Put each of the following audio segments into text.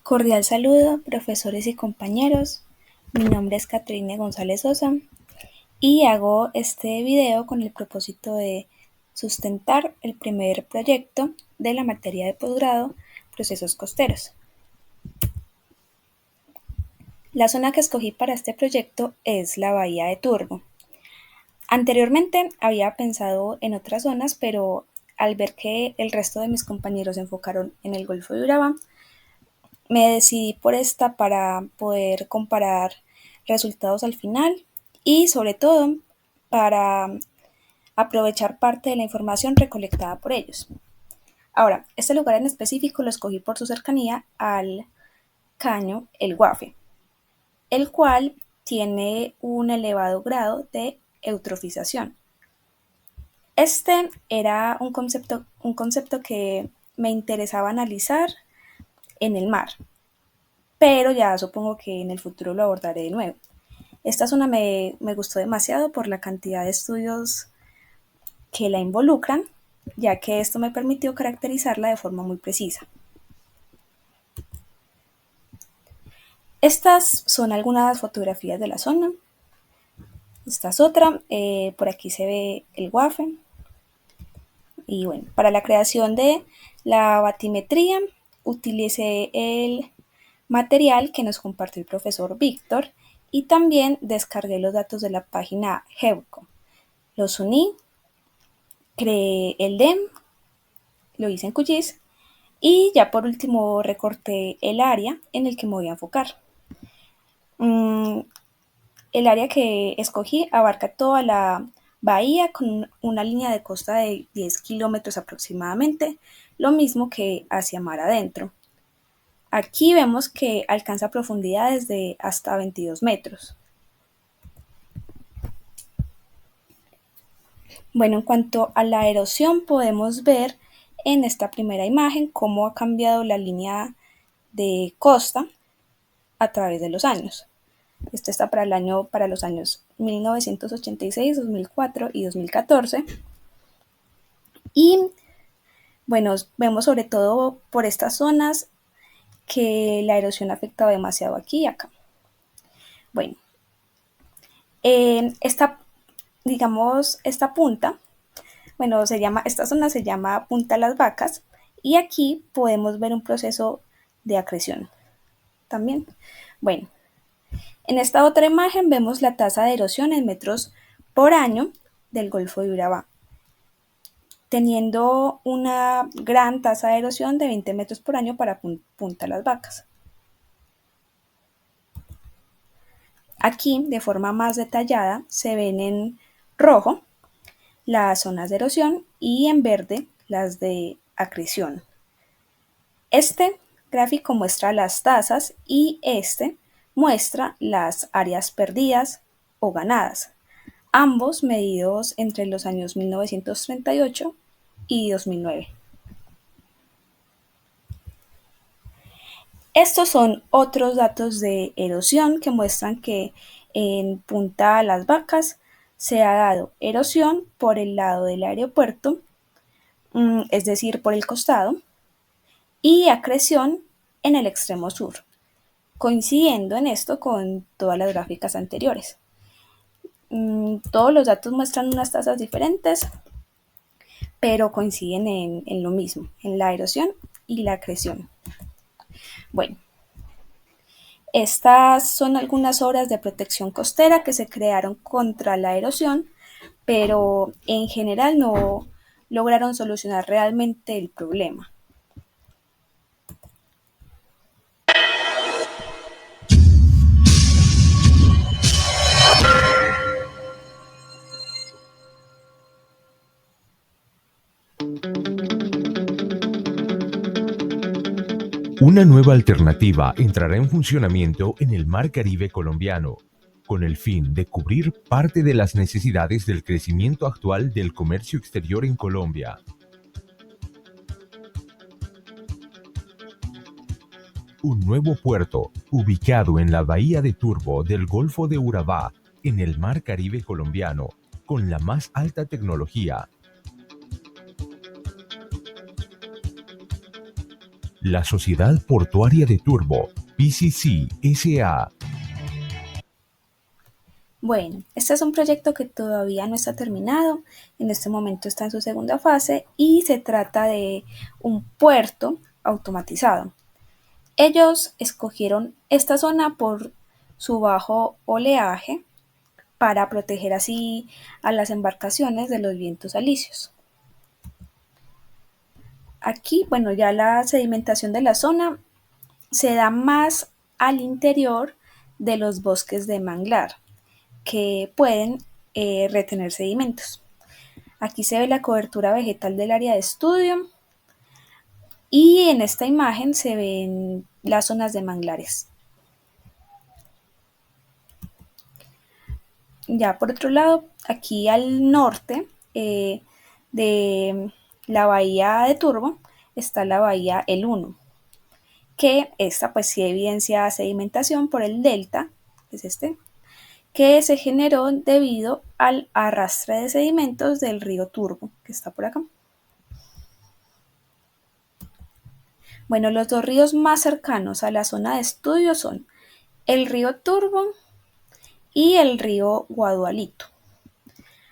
Cordial saludo, profesores y compañeros. Mi nombre es Caterine González Sosa y hago este video con el propósito de sustentar el primer proyecto de la materia de posgrado, Procesos Costeros. La zona que escogí para este proyecto es la Bahía de Turbo. Anteriormente había pensado en otras zonas, pero al ver que el resto de mis compañeros se enfocaron en el Golfo de Urabá, me decidí por esta para poder comparar resultados al final y sobre todo para aprovechar parte de la información recolectada por ellos. Ahora, este lugar en específico lo escogí por su cercanía al caño El Guafe, el cual tiene un elevado grado de eutrofización. Este era un concepto que me interesaba analizar en el mar, pero ya supongo que en el futuro lo abordaré de nuevo. Esta zona me gustó demasiado por la cantidad de estudios que la involucran, ya que esto me permitió caracterizarla de forma muy precisa. Estas son algunas fotografías de la zona. Esta es otra, por aquí se ve el Guafe. Y bueno, para la creación de la batimetría utilicé el material que nos compartió el profesor Víctor y también descargué los datos de la página Heuco. Los uní, creé el DEM, lo hice en QGIS y ya por último recorté el área en el que me voy a enfocar. El área que escogí abarca toda la bahía con una línea de costa de 10 kilómetros aproximadamente, lo mismo que hacia mar adentro. Aquí vemos que alcanza profundidades de hasta 22 metros. Bueno, en cuanto a la erosión, podemos ver en esta primera imagen cómo ha cambiado la línea de costa a través de los años. Esto está para los años 1986, 2004 y 2014. Y bueno, vemos sobre todo por estas zonas que la erosión ha afectado demasiado aquí y acá. Bueno, esta punta, esta zona se llama Punta Las Vacas y aquí podemos ver un proceso de acreción también. Bueno, en esta otra imagen vemos la tasa de erosión en metros por año del Golfo de Urabá, teniendo una gran tasa de erosión de 20 metros por año para Punta Las Vacas. Aquí, de forma más detallada, se ven en rojo las zonas de erosión y en verde las de acreción. Este gráfico muestra las tasas y este muestra las áreas perdidas o ganadas, ambos medidos entre los años 1938 y 2009. Estos son otros datos de erosión que muestran que en Punta Las Vacas se ha dado erosión por el lado del aeropuerto, es decir, por el costado, y acreción en el extremo sur, coincidiendo en esto con todas las gráficas anteriores. Todos los datos muestran unas tasas diferentes, pero coinciden en lo mismo, en la erosión y la acreción. Bueno, estas son algunas obras de protección costera que se crearon contra la erosión, pero en general no lograron solucionar realmente el problema. Una nueva alternativa entrará en funcionamiento en el Mar Caribe colombiano, con el fin de cubrir parte de las necesidades del crecimiento actual del comercio exterior en Colombia. Un nuevo puerto, ubicado en la bahía de Turbo del Golfo de Urabá, en el Mar Caribe colombiano, con la más alta tecnología. La Sociedad Portuaria de Turbo, PCC SA. Bueno, este es un proyecto que todavía no está terminado, en este momento está en su segunda fase y se trata de un puerto automatizado. Ellos escogieron esta zona por su bajo oleaje para proteger así a las embarcaciones de los vientos alisios. Aquí, bueno, ya la sedimentación de la zona se da más al interior de los bosques de manglar, que pueden retener sedimentos. Aquí se ve la cobertura vegetal del área de estudio y en esta imagen se ven las zonas de manglares. Ya por otro lado, aquí al norte de la bahía de Turbo está la bahía El Uno, que esta pues sí evidencia sedimentación por el delta, que es este, que se generó debido al arrastre de sedimentos del río Turbo, que está por acá. Bueno, los dos ríos más cercanos a la zona de estudio son el río Turbo y el río Guadualito,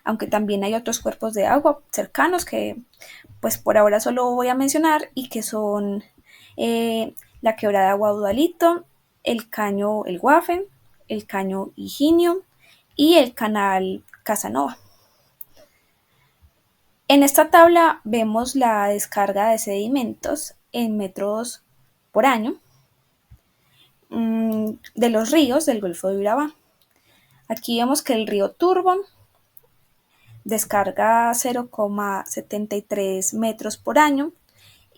aunque también hay otros cuerpos de agua cercanos que pues por ahora solo voy a mencionar y que son la quebrada Guadualito, el caño El Guafe, el caño Higinio y el canal Casanova. En esta tabla vemos la descarga de sedimentos en metros por año de los ríos del Golfo de Urabá. Aquí vemos que el río Turbo descarga 0,73 metros por año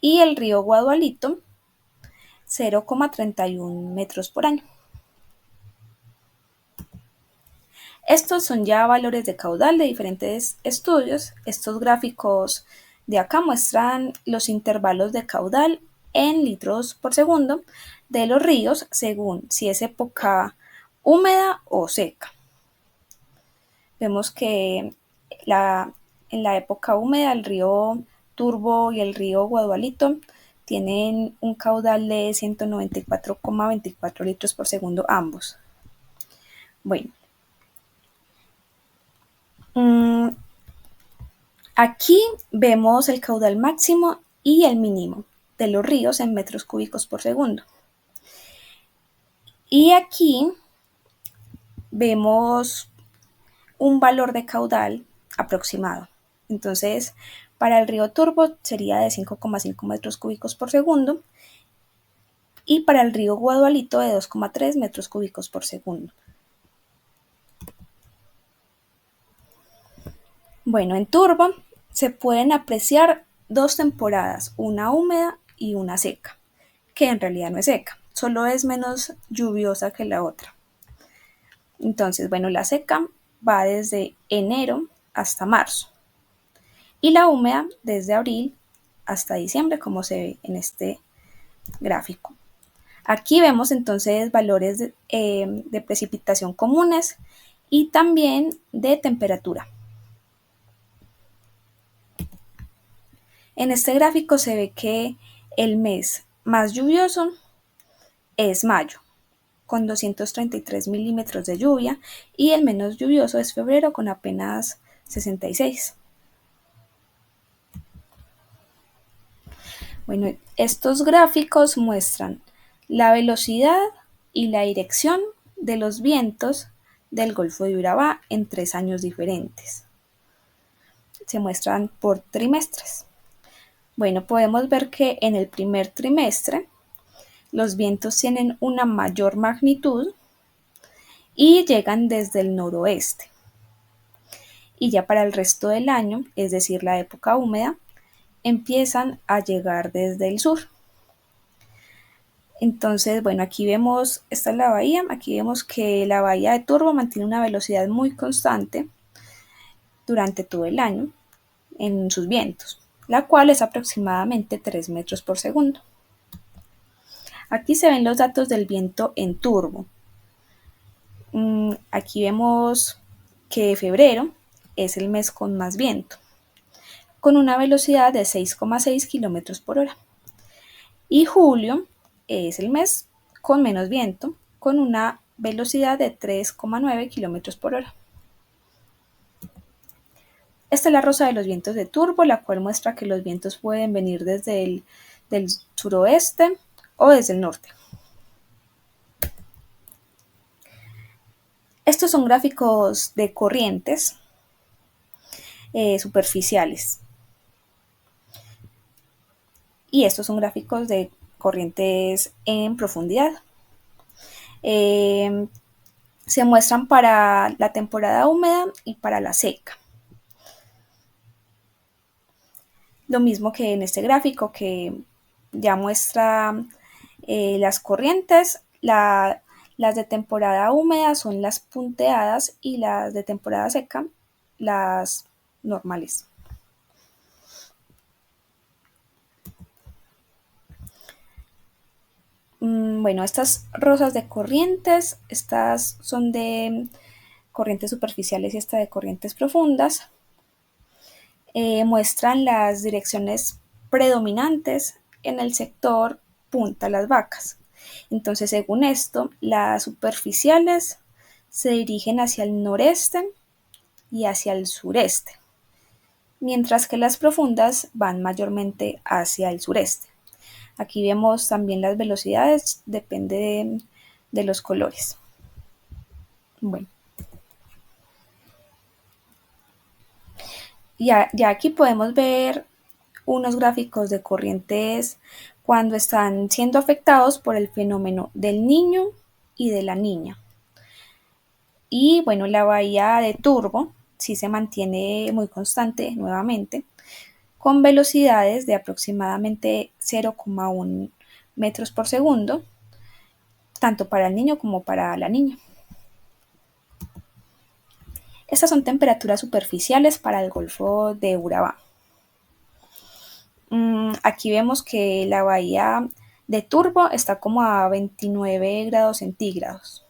y el río Guadualito 0,31 metros por año. Estos son ya valores de caudal de diferentes estudios. Estos gráficos de acá muestran los intervalos de caudal en litros por segundo de los ríos según si es época húmeda o seca. Vemos que en la época húmeda el río Turbo y el río Guadualito tienen un caudal de 194,24 litros por segundo ambos. Bueno, aquí vemos el caudal máximo y el mínimo de los ríos en metros cúbicos por segundo. Y aquí vemos un valor de caudal aproximado. Entonces, para el río Turbo sería de 5,5 metros cúbicos por segundo y para el río Guadualito de 2,3 metros cúbicos por segundo. Bueno, en Turbo se pueden apreciar dos temporadas, una húmeda y una seca, que en realidad no es seca, solo es menos lluviosa que la otra. Entonces, bueno, la seca va desde enero hasta marzo y la húmeda desde abril hasta diciembre, como se ve en este gráfico. Aquí vemos entonces valores de precipitación comunes y también de temperatura. En este gráfico se ve que el mes más lluvioso es mayo, con 233 milímetros de lluvia, y el menos lluvioso es febrero, con apenas 66. Bueno, estos gráficos muestran la velocidad y la dirección de los vientos del Golfo de Urabá en 3 años diferentes. Se muestran por trimestres. Bueno, podemos ver que en el primer trimestre los vientos tienen una mayor magnitud y llegan desde el noroeste. Y ya para el resto del año, es decir, la época húmeda, empiezan a llegar desde el sur. Entonces, bueno, aquí vemos, esta es la bahía, aquí vemos que la bahía de Turbo mantiene una velocidad muy constante durante todo el año en sus vientos, la cual es aproximadamente 3 metros por segundo. Aquí se ven los datos del viento en Turbo. Aquí vemos que febrero es el mes con más viento, con una velocidad de 6,6 kilómetros por hora. Y julio es el mes con menos viento, con una velocidad de 3,9 kilómetros por hora. Esta es la rosa de los vientos de turbo, la cual muestra que los vientos pueden venir desde el del suroeste o desde el norte. Estos son gráficos de corrientes superficiales. Y estos son gráficos de corrientes en profundidad. Se muestran para la temporada húmeda y para la seca. Lo mismo que en este gráfico que ya muestra las corrientes, las de temporada húmeda son las punteadas y las de temporada seca las normales. Bueno, estas rosas de corrientes, estas son de corrientes superficiales y esta de corrientes profundas. Muestran las direcciones predominantes en el sector Punta Las Vacas. Entonces, según esto, las superficiales se dirigen hacia el noreste y hacia el sureste, mientras que las profundas van mayormente hacia el sureste. Aquí vemos también las velocidades, depende de los colores. Bueno. Ya aquí podemos ver unos gráficos de corrientes cuando están siendo afectados por el fenómeno del niño y de la niña. Y bueno, la bahía de Turbo sí se mantiene muy constante nuevamente, con velocidades de aproximadamente 0,1 metros por segundo, tanto para el niño como para la niña. Estas son temperaturas superficiales para el Golfo de Urabá. Aquí vemos que la bahía de Turbo está como a 29 grados centígrados.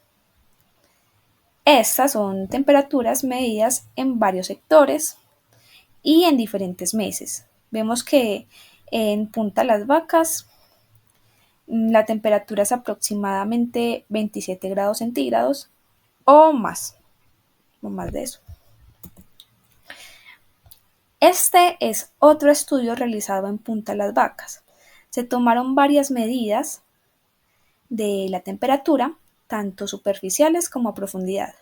Estas son temperaturas medidas en varios sectores y en diferentes meses. Vemos que en Punta Las Vacas la temperatura es aproximadamente 27 grados centígrados o más de eso. Este es otro estudio realizado en Punta Las Vacas. Se tomaron varias medidas de la temperatura, tanto superficiales como a profundidad.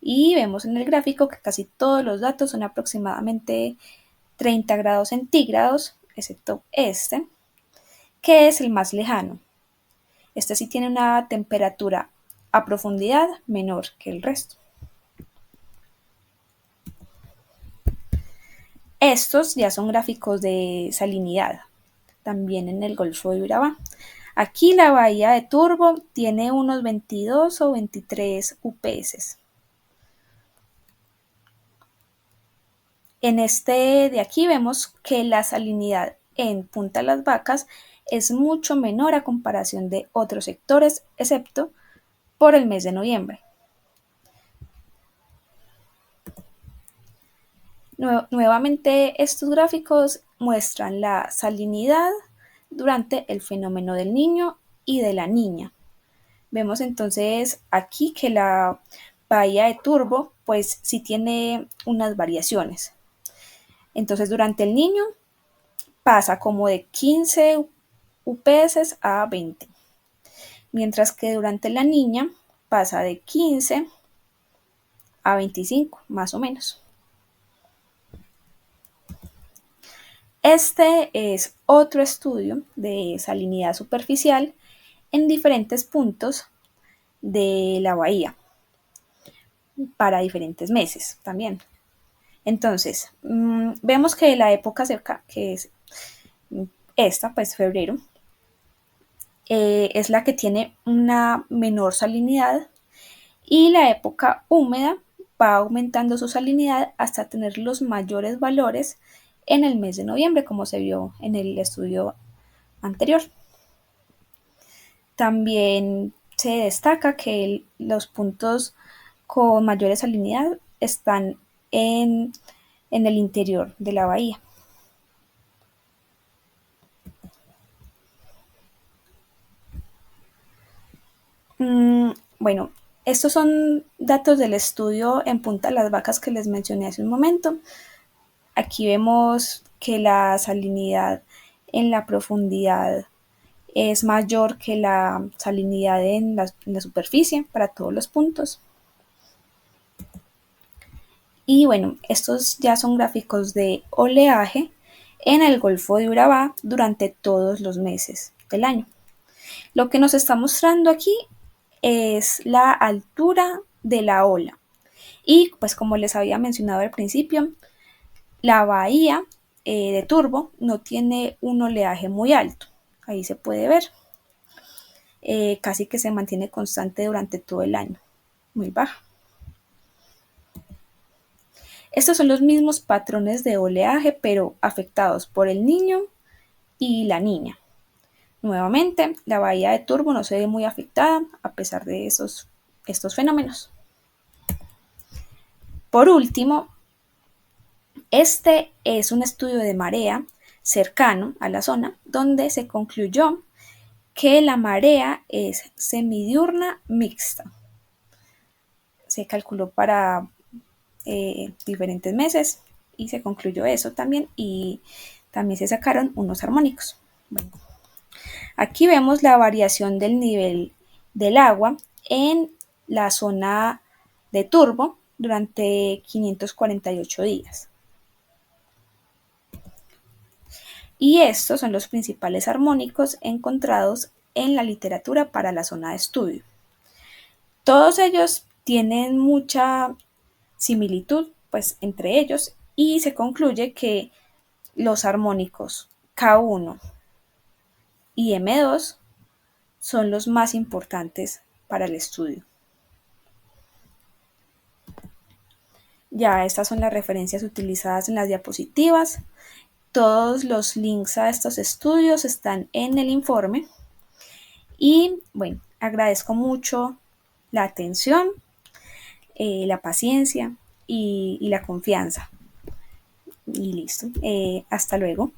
Y vemos en el gráfico que casi todos los datos son aproximadamente 30 grados centígrados, excepto este, que es el más lejano. Este sí tiene una temperatura a profundidad menor que el resto. Estos ya son gráficos de salinidad, también en el Golfo de Urabá. Aquí la bahía de Turbo tiene unos 22 o 23 UPS. En este de aquí vemos que la salinidad en Punta Las Vacas es mucho menor a comparación de otros sectores, excepto por el mes de noviembre. Nuevamente, estos gráficos muestran la salinidad durante el fenómeno del niño y de la niña. Vemos entonces aquí que la bahía de Turbo pues sí tiene unas variaciones. Entonces durante el niño pasa como de 15 UPS a 20, mientras que durante la niña pasa de 15 a 25 más o menos. Este es otro estudio de salinidad superficial en diferentes puntos de la bahía para diferentes meses también. Entonces, vemos que la época seca, que es esta, pues febrero, es la que tiene una menor salinidad y la época húmeda va aumentando su salinidad hasta tener los mayores valores en el mes de noviembre, como se vio en el estudio anterior. También se destaca que los puntos con mayor salinidad están en el interior de la bahía. Bueno, estos son datos del estudio en Punta Las Vacas que les mencioné hace un momento. Aquí vemos que la salinidad en la profundidad es mayor que la salinidad en la superficie para todos los puntos. Y bueno, estos ya son gráficos de oleaje en el Golfo de Urabá durante todos los meses del año. Lo que nos está mostrando aquí es la altura de la ola. Y pues como les había mencionado al principio, la bahía de Turbo no tiene un oleaje muy alto. Ahí se puede ver. Casi que se mantiene constante durante todo el año. Muy baja. Estos son los mismos patrones de oleaje, pero afectados por el Niño y la Niña. Nuevamente, la bahía de Turbo no se ve muy afectada a pesar de estos fenómenos. Por último, este es un estudio de marea cercano a la zona donde se concluyó que la marea es semidiurna mixta. Se calculó para diferentes meses y se concluyó eso también, y también se sacaron unos armónicos. Bueno, aquí vemos la variación del nivel del agua en la zona de Turbo durante 548 días. Y estos son los principales armónicos encontrados en la literatura para la zona de estudio. Todos ellos tienen mucha similitud pues entre ellos, y se concluye que los armónicos K1 y M2 son los más importantes para el estudio. Ya estas son las referencias utilizadas en las diapositivas. Todos los links a estos estudios están en el informe. Y bueno, agradezco mucho la atención, la paciencia y la confianza. Y listo. Hasta luego.